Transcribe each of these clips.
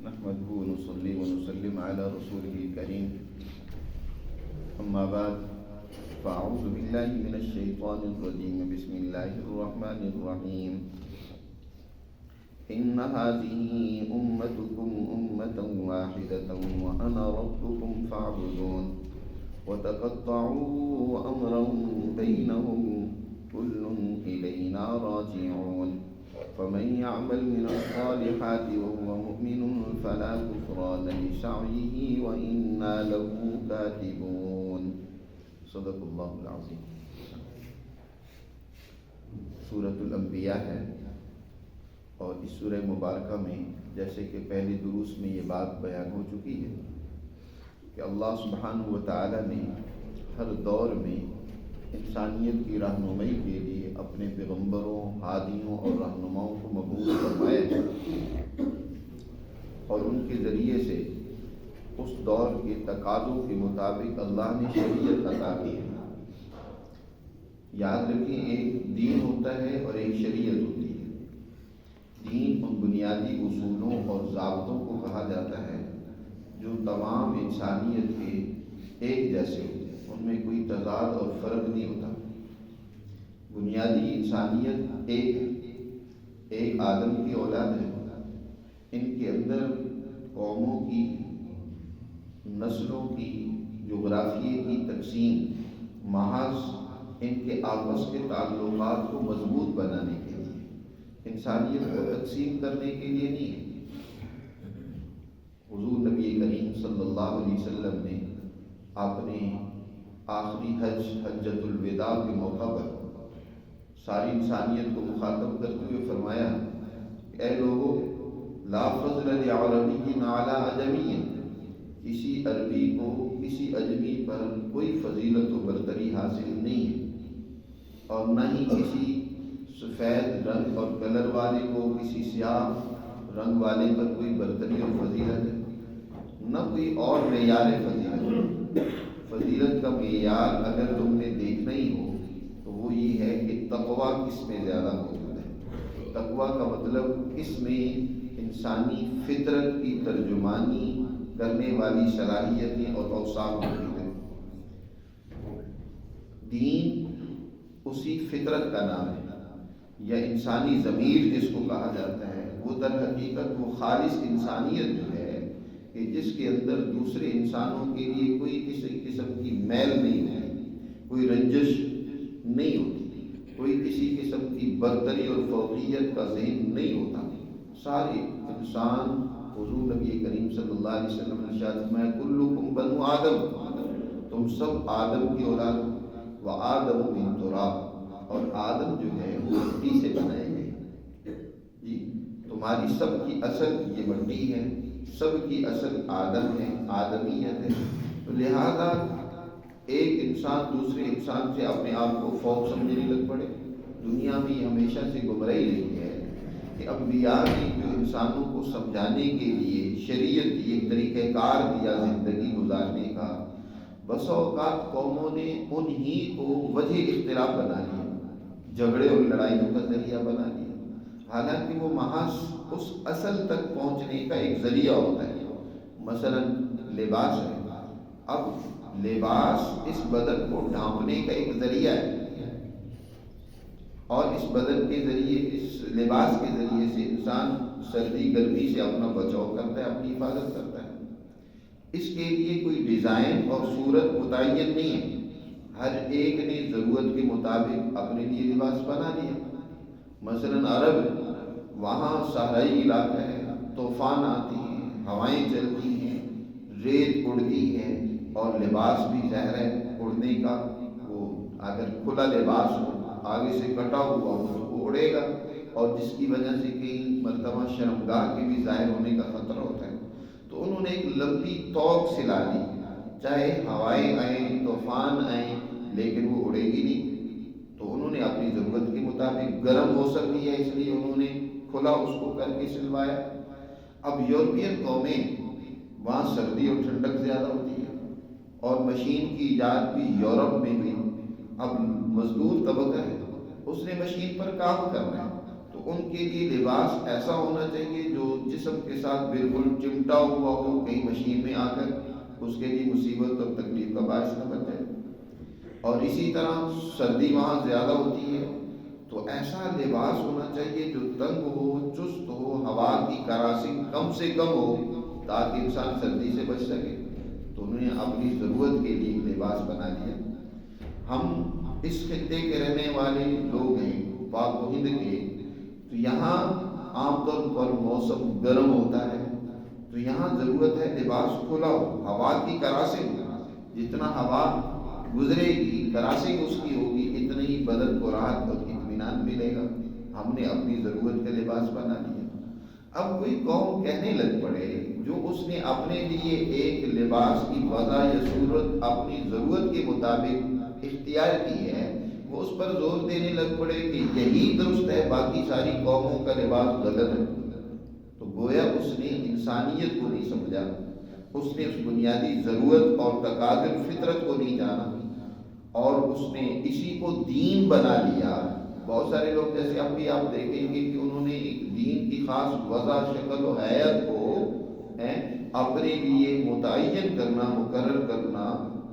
نحمده ونصلي ونسلم على رسوله الكريم أما بعد فأعوذ بالله من الشيطان الرجيم بسم الله الرحمن الرحيم إن هذه أمتكم أمة واحدة وأنا ربكم فاعبدون وتقطعوا أمرهم بينهم كل إلينا راجعون فمن يعمل من الصالحات وهو مؤمن فلا كفران لسعيه وإنا له كاتبون صدق اللہ العظیم۔ سورۃ الانبیاء ہے، اور اس سورہ مبارکہ میں جیسے کہ پہلے دروس میں یہ بات بیان ہو چکی ہے کہ اللہ سبحانہ و تعالی نے ہر دور میں انسانیت کی رہنمائی کے لیے اپنے پیغمبروں، ہادیوں اور رہنماؤں کو مبعوث فرمایا ہے، اور ان کے ذریعے سے اس دور کے تقاضوں کے مطابق اللہ نے شریعت عطا کی ہے۔ یاد رکھیں، ایک دین ہوتا ہے اور ایک شریعت ہوتی ہے۔ دین ان بنیادی اصولوں اور ضابطوں کو کہا جاتا ہے جو تمام انسانیت کے ایک جیسے ہوتے ہیں، ان میں کوئی تضاد اور فرق نہیں ہوتا۔ بنیادی انسانیت ایک ہے، ایک آدم کی اولاد ہے۔ ان کے اندر قوموں کی، نسلوں کی، جغرافیے کی تقسیم محض ان کے آپس کے تعلقات کو مضبوط بنانے کے لیے، انسانیت کو تقسیم کرنے کے لیے نہیں ہے۔ حضور نبی کریم صلی اللہ علیہ وسلم نے اپنے آخری حجۃ الوداع کے موقع پر ساری انسانیت کو مخاطب کرتے ہوئے فرمایا کہ اے لوگوں، لا فضل لعربی علی عجمی، کسی عربی کو کسی اجمی پر کوئی فضیلت و برتری حاصل نہیں ہے، اور نہ ہی کسی سفید رنگ اور کلر والے کو کسی سیاہ رنگ والے پر کوئی برتری اور فضیلت ہے، نہ کوئی اور معیار فضیلت ہے۔ فضیلت کا معیار اگر تم نے دیکھنا ہی ہو تو وہ یہ ہے کہ تقویٰ کس میں زیادہ موجود ہے۔ تقویٰ کا مطلب اس میں انسانی فطرت کی ترجمانی کرنے والی صلاحیتیں اور اوصاف موجود ہیں۔ دین اسی فطرت کا نام ہے، یا انسانی ضمیر جس کو کہا جاتا ہے، وہ در حقیقت وہ خالص انسانیت جو ہے کہ جس کے اندر دوسرے انسانوں کے لیے کوئی کسی قسم کی میل نہیں ہوتی، کوئی رنجش نہیں ہوتی، کوئی کسی قسم کی برتری اور فوقیت کا ذہن نہیں ہوتا۔ سارے انسان، حضور نبی کریم صلی اللہ علیہ وسلم نے ارشاد فرمایا کلکم بنو آدم، تم سب آدم کی اولاد ہو، وآدم من تراب، اور آدم جو ہے وہ مٹی سے بنائے گئے۔ جی، تمہاری سب کی اصل یہ مٹی ہے، سب کی اصل آدم ہے، آدمیت ہے۔ تو لہذا ایک انسان دوسرے انسان سے اپنے آپ کو فوق سمجھنے لگ پڑے۔ دنیا میں یہ ہمیشہ سے گمراہی رہی ہے کہ انبیاء نے جو انسانوں کو سمجھانے کے لیے شریعت کی ایک طریقہ کار دیا زندگی گزارنے کا، بسا اوقات قوموں نے انہی کو وجہ اختلاف بنا لیا، جھگڑے اور لڑائیوں کا ذریعہ بنا لیا، حالانکہ وہ محض اس اصل تک پہنچنے کا ایک ذریعہ ہوتا ہے۔ مثلا لباس ہے، اب لباس اس بدن کو ڈھانپنے کا ایک ذریعہ ہے، اور اس بدن کے ذریعے، اس لباس کے ذریعے سے انسان سردی گرمی سے اپنا بچاؤ کرتا ہے، اپنی حفاظت کرتا ہے۔ اس کے لیے کوئی ڈیزائن اور صورت متعین نہیں ہے، ہر ایک نے ضرورت کے مطابق اپنے لیے لباس بنا لیا۔ مثلا عرب، وہاں صحرائی علاقہ ہے، طوفان آتی ہیں، ہوائیں چلتی ہیں، ریت اڑتی ہے، اور لباس بھی ظاہر ہے اڑنے کا، وہ اگر کھلا لباس ہو، آگے سے کٹا ہوا ہو تو وہ اڑے گا، اور جس کی وجہ سے کئی مرتبہ شرمگاہ کے بھی ظاہر ہونے کا خطرہ ہوتا ہے۔ تو انہوں نے ایک لمبی توق سلا لی، چاہے ہوائیں آئیں، طوفان آئیں، لیکن وہ اڑے گی نہیں۔ تو انہوں نے اپنی ضرورت کے مطابق گرم ہو سکتی ہے، اس لیے انہوں نے کھلا اس کو کر کے سلوایا۔ اب یورپین قومیں، وہاں سردی اور ٹھنڈک زیادہ ہوتی ہے، اور مشین کی ایجاد بھی یورپ میں ہوئی۔ اب مزدور طبقہ ہے، اس نے مشین پر کام کرنا ہے، تو ان کے لیے لباس ایسا ہونا چاہیے جو جسم کے ساتھ بالکل چمٹا ہوا ہو، کہیں مشین میں آ کر اس کے لیے مصیبت اور تکلیف کا باعث نہ بن جائے۔ اور اسی طرح سردی وہاں زیادہ ہوتی ہے تو ایسا لباس ہونا چاہیے جو تنگ ہو، چست ہو، ہوا کی کراسنگ کم سے کم ہو، تاکہ انسان سردی سے بچ سکے۔ تو انہوں نے اپنی ضرورت کے لیے لباس بنا لیا۔ ہم اس خطے کے رہنے والے لوگ ہیں، پاک و ہند کے، تو یہاں عام طور پر موسم گرم ہوتا ہے، تو یہاں ضرورت ہے لباس کھلا ہو، ہوا کی کراسنگ، جتنا ہوا گزرے گی کراسنگ اس کی ہوگی، اتنا ہی بدن کو راحت اور اطمینان ملے گا۔ ہم نے اپنی ضرورت کا لباس بنا لیا۔ اب کوئی قوم کہنے لگ پڑے جو اس نے اپنے لیے ایک لباس کی وضع یا صورت اپنی ضرورت کے مطابق اختیار کی ہے، وہ اس پر زور دینے لگ پڑے کہ یہی درست ہے، باقی ساری قوموں کا لباس غلط ہے، تو گویا اس نے انسانیت کو نہیں سمجھا، اس نے اس بنیادی ضرورت اور تقاضے فطرت کو نہیں جانا، اور اس نے اسی کو دین بنا لیا۔ بہت سارے لوگ جیسے اب بھی آپ دیکھیں گے کہ انہوں نے ایک دین کی خاص وضع، شکل و حیت کو اپنے لیے متعین کرنا، مقرر کرنا،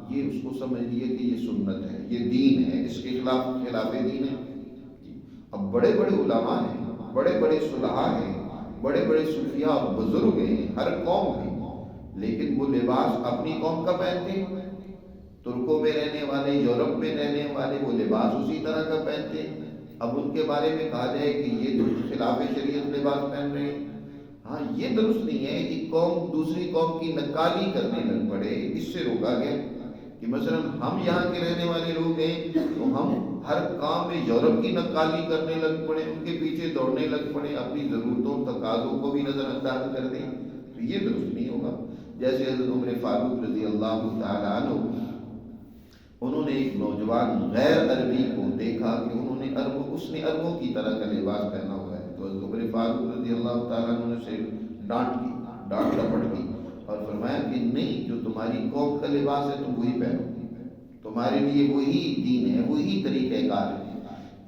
یہ اس کو سمجھ لیا کہ یہ سنت ہے، یہ دین ہے، اس کے خلاف دین ہے۔ اب بڑے بڑے علماء ہیں، بڑے بڑے صلحاء ہیں، بڑے بڑے صوفیاء اور بزرگ ہیں ہر قوم میں، لیکن وہ لباس اپنی قوم کا پہنتے ہیں۔ ترکوں میں رہنے والے، یورپ میں رہنے والے، وہ لباس اسی طرح کا پہنتے ہیں۔ اب ان کے بارے میں کہا جائے کہ یہ تو خلاف شریعت لباس پہن رہے ہیں، ہاں یہ درست نہیں ہے کہ قوم دوسری قوم کی نقالی کرنے لگ پڑے۔ اس سے روکا گیا کہ مثلا ہم یہاں کے رہنے والے لوگ ہیں تو ہم ہر کام میں یورپ کی نقالی کرنے لگ پڑے، ان کے پیچھے دوڑنے لگ پڑے، اپنی ضرورتوں تقاضوں کو بھی نظر انداز کر دیں، تو یہ درست نہیں ہوگا۔ جیسے حضرت عمر فاروق رضی اللہ تعالیٰ عنہ، انہوں نے ایک نوجوان غیر عربی کو دیکھا کہ اس نے عربوں کی طرح کا لباس پہنا ہوا ہے، تو حضرت عمر فاروق رضی اللہ تعالیٰ عنہ نے اسے ڈانٹ ڈپٹ کی اور فرمایا کہ نہیں، جو تمہاری قوم کا لباس ہے تم وہی پہنو، تمہارے لیے وہی دین ہے، وہی طریقہ کار ہے۔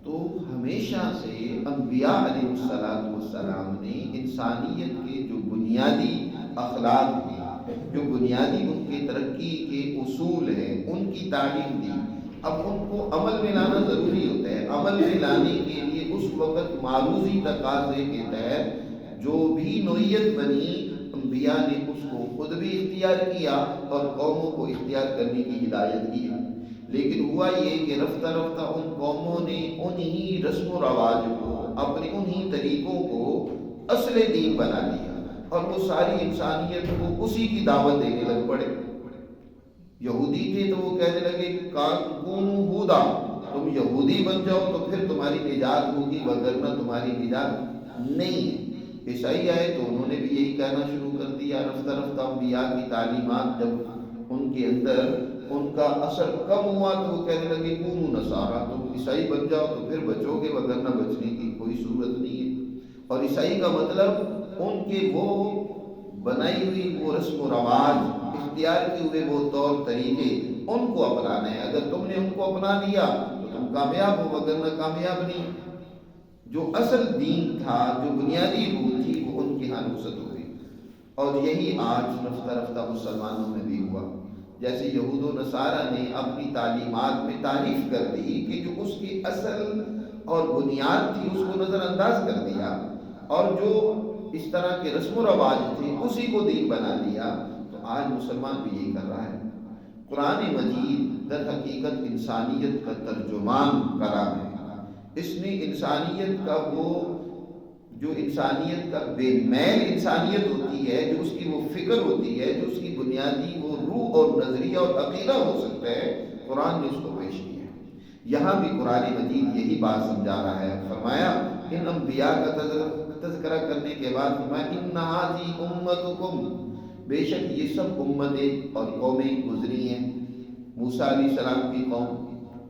تو ہمیشہ سے انبیاء علیہ السلام نے انسانیت کے جو بنیادی اخلاق ہیں، جو بنیادی ان کے ترقی کے اصول ہیں، ان کی تعلیم دی۔ اب ان کو عمل میں لانا ضروری ہوتا ہے۔ عمل میں لانے کے لیے اس وقت معروضی تقاضے کے تحت جو بھی نوعیت بنی، انبیاء نے اس کو خود بھی اختیار کیا اور قوموں کو اختیار کرنے کی ہدایت کی۔ لیکن ہوا یہ کہ رفتہ رفتہ ان قوموں نے انہی رسم و رواج کو، اپنے انہی طریقوں کو اصل دین بنا لیا، اور وہ ساری انسانیت کو اسی کی دعوت دینے لگ پڑے۔ یہودی تھے تو وہ کہنے لگے کونوا ہودا، تم یہودی بن جاؤ تو پھر تمہاری نجات ہوگی، وگرنہ تمہاری نجات نہیں ہے۔ عیسائی آئے تو انہوں نے بھی یہی کہنا شروع کر دیا۔ رفتہ رفتہ انبیاء کی تعلیمات جب ان کے اندر ان کا اثر کم ہوا تو وہ کہنے لگے کونوا نصارا، تم عیسائی بن جاؤ تو پھر بچو گے، وگرنہ بچنے کی کوئی صورت نہیں ہے۔ اور عیسائی کا مطلب ان کے وہ بنائی ہوئی وہ رسم و رواج، اختیار کیے ہوئے وہ طور طریقے، ان کو اپنانا ہے۔ اگر تم نے ان کو اپنا لیا تو تم کامیاب ہو، وگرنہ کامیاب نہیں۔ جو اصل دین تھا، جو بنیادی روح تھی، وہ ان کی ہاں رخصت ہو گئی۔ اور یہی آج رفتہ رفتہ مسلمانوں میں بھی ہوا۔ جیسے یہود و نصارہ نے اپنی تعلیمات میں تعریف کر دی کہ جو اس کی اصل اور بنیاد تھی اس کو نظر انداز کر دیا، اور جو اس طرح کے رسم و رواج تھے اسی کو دین بنا لیا۔ تو آج مسلمان بھی یہی کر رہا ہے۔ قرآن مجید در حقیقت انسانیت کا ترجمان کلام ہے۔ اس نے انسانیت کا وہ جو انسانیت کا بے میل انسانیت ہوتی ہے، جو اس کی وہ فکر ہوتی ہے، جو اس کی بنیادی وہ روح اور نظریہ اور عقیدہ ہو سکتا ہے، قرآن نے اس کو پیش کیا ہے۔ یہاں بھی قرآن مجید یہی بات سمجھا رہا ہے۔ فرمایا ان انبیاء کا تذکرہ کرنے کے بعد فرمایا ان ھذی امتکم، بے شک یہ سب امتیں اور قومیں گزری ہیں۔ موسیٰ علیہ السلام کی قوم،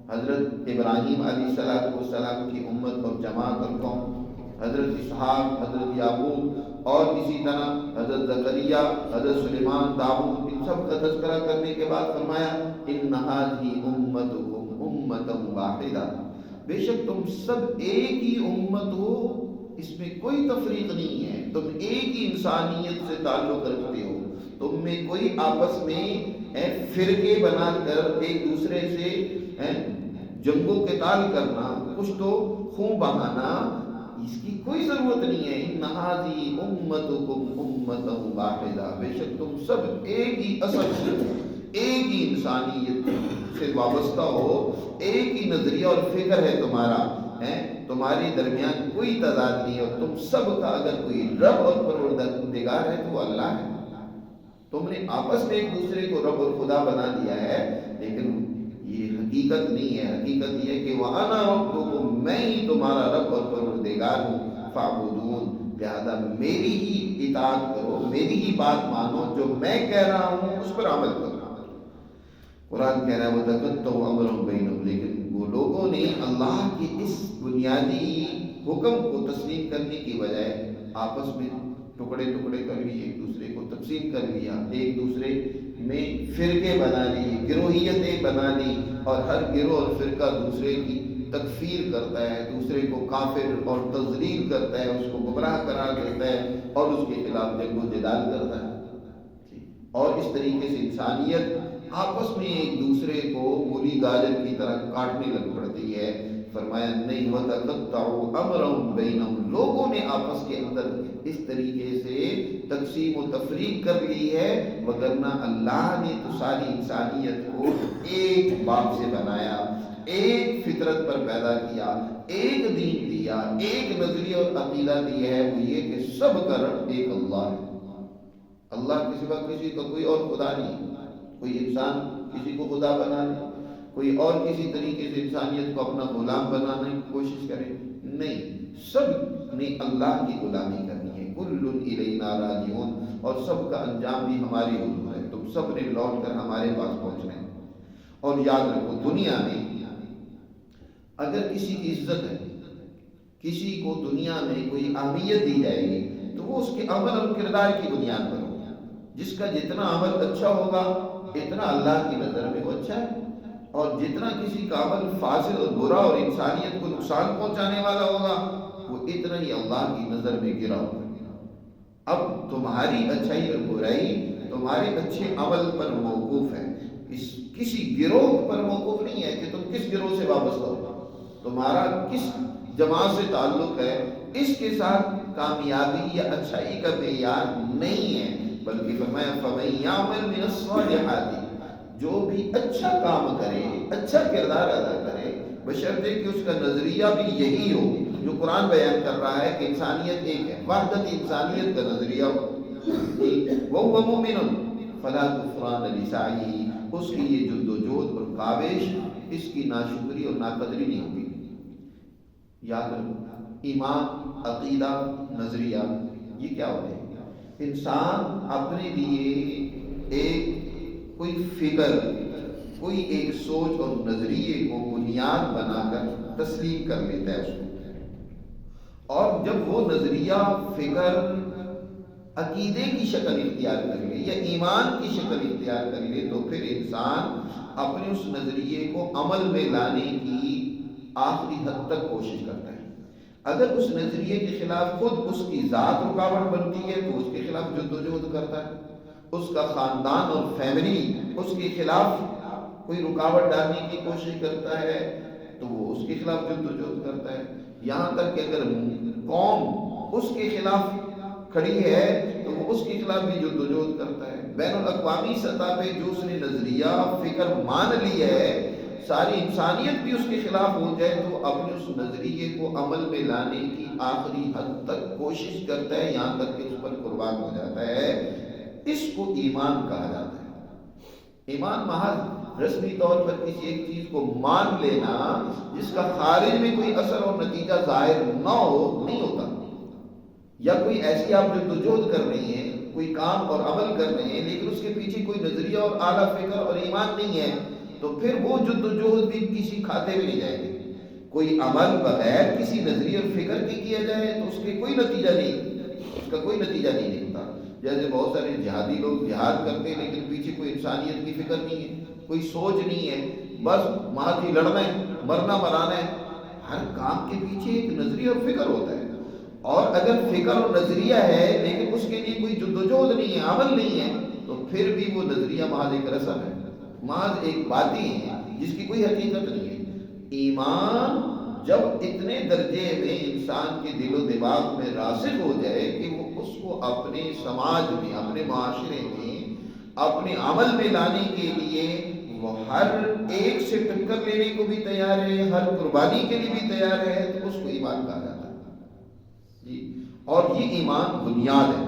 حضرت ابراہیم علیہ السلام کی امت اور جماعت اور قوم، حضرت اسحاق، حضرت یعقوب، اور اسی طرح حضرت زکریا، حضرت سلیمان، داؤد، ان سب کا تذکرہ کرنے کے بعد فرمایا ان ھذی امتکم امۃ واحدہ، بے شک تم سب ایک ہی امت ہو، اس میں کوئی تفریق نہیں ہے، تم ایک ہی انسانیت سے تعلق رکھتے ہو، تم میں کوئی آپس میں فرقے بنا کر ایک دوسرے سے جنگ و قتال کرنا، کچھ تو خون بہانا، اس کی کوئی ضرورت نہیں ہے۔ ان ھذی امتکم امۃ واحدہ، بے شک تم سب ایک ہی اصل سے، ایک ہی انسانیت سے وابستہ ہو، ایک ہی نظریہ اور فکر ہے تمہارا، تمہارے درمیان کوئی تضاد نہیں ہے، اور تم سب کا اگر کوئی رب اور پروردگار ہے تو وہ اللہ ہے۔ تم نے آپس میں ایک دوسرے کو رب اور خدا بنا دیا ہے، لیکن یہ حقیقت نہیں ہے۔ حقیقت یہ ہے کہ وَأَنَا رَبُّكُمْ، میں ہی تمہارا رب اور پروردگار ہوں، فَاعْبُدُونِ، لہذا میری ہی اطاعت کرو، میری ہی بات مانو، جو میں کہہ رہا ہوں اس پر عمل کرو۔ قرآن کہہ رہا ہے وَتَقَطَّعُوا أَمْرَهُم بَيْنَهُمْ، لیکن وہ لوگوں نے اللہ کے اس بنیادی حکم کو تسلیم کرنے کی بجائے آپس میں ٹکڑے ٹکڑے کر لیے، ایک دوسرے کو تقسیم کر لیا، ایک دوسرے میں فرقے بنا لیے، گروہیتیں بنا لی، اور ہر گروہ اور فرقہ دوسرے کی تکفیر کرتا ہے، دوسرے کو کافر اور تذلیل کرتا ہے، اس کو گمراہ قرار دیتا ہے اور اس کے خلاف جنگ و جدال کرتا ہے، اور اس طریقے سے انسانیت آپس میں ایک دوسرے کو مولی گاجر کی طرح کاٹنے لگ پڑتی ہے۔ فرمایا نہیں، وَتَقَطَّعُوا أَمْرَهُم بَيْنَهُم، لوگوں نے آپس کے اندر اس طریقے سے تقسیم و تفریق کر لی ہے، وگرنہ اللہ نے تو ساری انسانیت کو ایک باپ سے بنایا، ایک فطرت پر پیدا کیا، ایک دین دیا، ایک نظریہ اور عقیدہ دیا ہے، وہ یہ کہ سب کا رب ایک اللہ ہے۔ اللہ کے سوا کسی کا کوئی اور خدا نہیں۔ کوئی انسان کسی کو خدا بنا لے، کوئی اور کسی طریقے سے انسانیت کو اپنا غلام بنانے کی کوشش کرے، نہیں، سب نے اللہ کی غلامی کرنی ہے۔ کل الینا راجعون، اور سب کا انجام بھی ہماری حضور ہے، تم سب نے لوٹ کر ہمارے پاس پہنچنا ہے۔ اور یاد رکھو، دنیا میں اگر کسی کی عزت ہے، کسی کو دنیا میں کوئی اہمیت دی جائے گی تو وہ اس کے عمل اور کردار کی بنیاد پر ہوگا۔ جس کا جتنا عمل اچھا ہوگا اتنا اللہ کی نظر میں وہ اچھا ہے، اور جتنا کسی کا عمل فاسد اور برا اور انسانیت کو نقصان پہنچانے والا ہوگا وہ اتنا ہی اللہ کی نظر میں گرا ہوگا۔ اب تمہاری اچھائی اور برائی تمہارے اچھے عمل پر موقوف ہے، کسی گروہ پر موقوف نہیں ہے کہ تم کس گروہ سے وابستہ ہو، تمہارا کس جماعت سے تعلق ہے، اس کے ساتھ کامیابی یا اچھائی کا معیار نہیں ہے، بلکہ فرمایا فَمَن يَعْمَلْ مِنَ الصَّالِحَاتِ، جو بھی اچھا کام کرے، اچھا کردار ادا کرے، بشرطے کہ اس کا نظریہ بھی یہی ہو جو قرآن بیان کر رہا ہے کہ انسانیت ایک ہے، وحدت انسانیت کا نظریہ ہو، وَهُوَ مُؤْمِنٌ فَلَا كُفْرَانَ لِسَعْيِهِ، اس کی یہ جد و جہد اور کاوش، اس کی ناشکری اور ناقدری نہیں ہوگی۔ یاد رکھو، ایمان، عقیدہ، نظریہ، یہ کیا ہوتے ہیں؟ انسان اپنے لیے ایک کوئی فکر، کوئی ایک سوچ اور نظریے کو بنیاد بنا کر تسلیم کر لیتا ہے اس کو، اور جب وہ نظریہ، فکر عقیدے کی شکل اختیار کر لے یا ایمان کی شکل اختیار کر لے تو پھر انسان اپنے اس نظریے کو عمل میں لانے کی آخری حد تک کوشش کرتا ہے۔ اگر اس نظریے کے خلاف خود اس کی ذات رکاوٹ بنتی ہے تو اس کے خلاف جد و جہد کرتا ہے، اس کا خاندان اور فیملی اس کے خلاف کوئی رکاوٹ ڈالنے کی کوشش کرتا ہے تو وہ اس کے خلاف جد و جہد کرتا ہے، یہاں تک کہ اگر قوم اس کے خلاف کھڑی ہے تو وہ اس کے خلاف بھی جد و جہد کرتا ہے۔ بین الاقوامی سطح پہ جو اس نے نظریہ، فکر مان لی ہے، ساری انسانیت بھی اس کے خلاف ہو جائے تو اپنے اس نظریے کو عمل میں لانے کی آخری حد تک کوشش کرتا ہے، یہاں تک کہ اس پر قربان ہو جاتا ہے۔ اس کو ایمان کہا جاتا ہے۔ ایمان محض رسمی طور پر کسی ایک چیز کو مان لینا جس کا خارج میں کوئی اثر اور نتیجہ ظاہر نہ ہو نہیں ہوتا، یا کوئی ایسی آپ جدوجہد کر رہی ہیں، کوئی کام اور عمل کر رہے ہیں لیکن اس کے پیچھے کوئی نظریہ اور اعلیٰ فکر اور ایمان نہیں ہے تو پھر وہ جدوجہد بھی کسی کھاتے میں نہیں جائے گی۔ کوئی عمل بغیر کسی نظریے اور فکر کے کیا جائے تو اس کے کوئی نتیجہ نہیں، اس کا کوئی نتیجہ نہیں نکلتا۔ جیسے بہت سارے جہادی لوگ جہاد کرتے ہیں لیکن پیچھے کوئی انسانیت کی فکر نہیں ہے، کوئی سوچ نہیں ہے، بس محض ہی لڑنا ہے، مرنا مرانا ہے۔ ہر کام کے پیچھے ایک نظریہ اور فکر ہوتا ہے، اور اگر فکر اور نظریہ ہے لیکن اس کے لیے کوئی جدوجہد نہیں ہے، عمل نہیں ہے، تو پھر بھی وہ نظریہ محض ایک رسم ہے، محض ایک باتیں ہیں جس کی کوئی حقیقت نہیں ہے۔ ایمان جب اتنے درجے میں انسان کے دل و دماغ میں راسخ ہو جائے کہ وہ اس کو اپنے سماج میں، اپنے معاشرے میں، اپنے عمل میں لانے کے لیے وہ ہر ایک سے ٹکر لینے کو بھی تیار ہے، ہر قربانی کے لیے بھی تیار ہے، تو اس کو ایمان کہا جاتا ہے جی۔ اور یہ ایمان بنیاد ہے،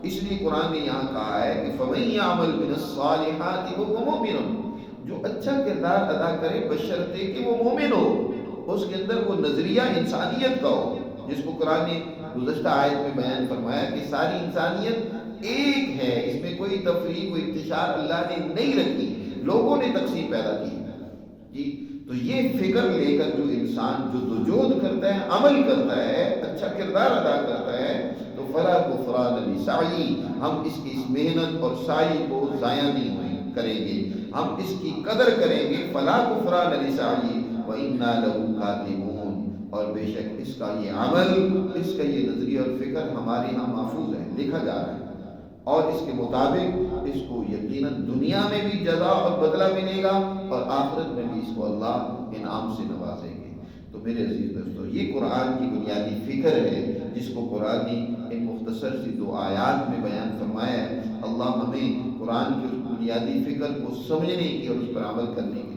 اس لیے قرآن نے یہاں کہا ہے کہ فَمَن يَعْمَلْ مِنَ الصَّالِحَاتِ وَهُوَ مُؤْمِنٌ، جو اچھا کردار ادا کرے بشرطے کہ وہ مومن ہو، اس کے اندر وہ نظریہ انسانیت کا ہو، جس کو قرآن نے گزشتہ آیت میں بیان فرمایا کہ ساری انسانیت ایک ہے، اس میں کوئی تفریق و انتشار اللہ نے نہیں رکھی، لوگوں نے تقسیم پیدا کی جی۔ تو یہ فکر لے کر جو انسان جدوجہد کرتا ہے، عمل کرتا ہے، اچھا کردار ادا کرتا ہے، تو فلا کفران لسعی، ہم اس کی اس محنت اور سعی کو ضائع نہیں کریں گے، ہم اس کی قدر کریں گے، فلا کفران لسعی وَإِنَّا لَهُ كَاتِبُونَ، اور بے شک اس کا یہ عمل، اس کا یہ نظریہ اور فکر ہمارے ہاں محفوظ ہے، لکھا جا رہا ہے، اور اس کے مطابق اس کو یقیناً دنیا میں بھی جزا اور بدلہ ملے گا، اور آخرت میں بھی اس کو اللہ انعام سے نوازیں گے۔ تو میرے عزیز دوستو، یہ قرآن کی بنیادی فکر ہے جس کو قرآن نے ان مختصر سی 2 آیات میں بیان فرمایا ہے۔ اللہ ہمیں قرآن کی اس بنیادی فکر کو سمجھنے کی اور اس پر عمل کرنے کی